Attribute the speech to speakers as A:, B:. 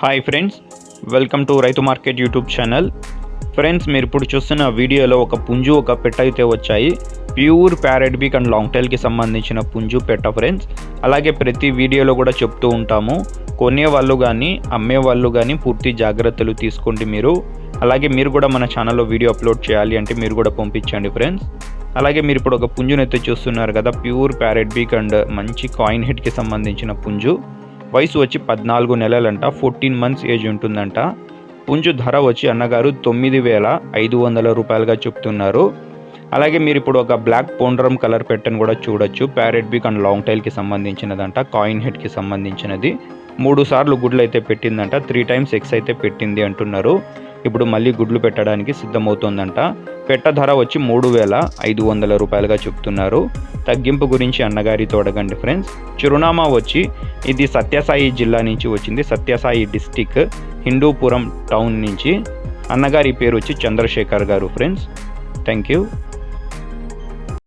A: Hi friends, welcome to రైతు market YouTube channel. Friends, మీరు ఇప్పుడు చూస్తున్న వీడియోలో ఒక పుంజు ఒక పెట్ట అయితే వచ్చాయి. ప్యూర్ ప్యారెట్ బీక్ అండ్ లాంగ్ టైల్కి సంబంధించిన పుంజు పెట్ట ఫ్రెండ్స్. అలాగే ప్రతి వీడియోలో కూడా చెప్తూ ఉంటాము, కొనే వాళ్ళు కానీ అమ్మే వాళ్ళు కానీ పూర్తి జాగ్రత్తలు తీసుకోండి మీరు. అలాగే మీరు కూడా మన ఛానల్లో వీడియో అప్లోడ్ చేయాలి అంటే మీరు కూడా పంపించండి ఫ్రెండ్స్. అలాగే మీరు ఇప్పుడు ఒక పుంజునైతే చూస్తున్నారు కదా, ప్యూర్ ప్యారెట్ బీక్ అండ్ మంచి కాయిన్ హెడ్కి సంబంధించిన పుంజు. వయసు వచ్చి 14 నెలలంట, 14 మంత్స్ ఏజ్ ఉంటుందంట. పుంజు ధర వచ్చి అన్నగారు 9,500 రూపాయలుగా చెప్తున్నారు. అలాగే మీరు ఇప్పుడు ఒక బ్లాక్ పోండ్రమ్ కలర్ పెట్టని కూడా చూడొచ్చు. ప్యారెట్ బీక్ అండ్ లాంగ్ టైల్కి సంబంధించినదంట, కాయిన్ హెడ్కి సంబంధించినది. 3 సార్లు గుడ్లు అయితే పెట్టిందంట, 3 టైమ్స్ ఎగ్స్ అయితే పెట్టింది అంటున్నారు. ఇప్పుడు మళ్ళీ గుడ్లు పెట్టడానికి సిద్ధమవుతోందంట. పెట్ట ధర వచ్చి 3,500 రూపాయలుగా చెప్తున్నారు. తగ్గింపు గురించి అన్నగారితో అడగండి ఫ్రెండ్స్. చిరునామా వచ్చి ఇది సత్యసాయి జిల్లా నుంచి వచ్చింది, సత్యసాయి డిస్టిక్, హిందూపురం టౌన్ నుంచి. అన్నగారి పేరు వచ్చి చంద్రశేఖర్ గారు ఫ్రెండ్స్. Thank you.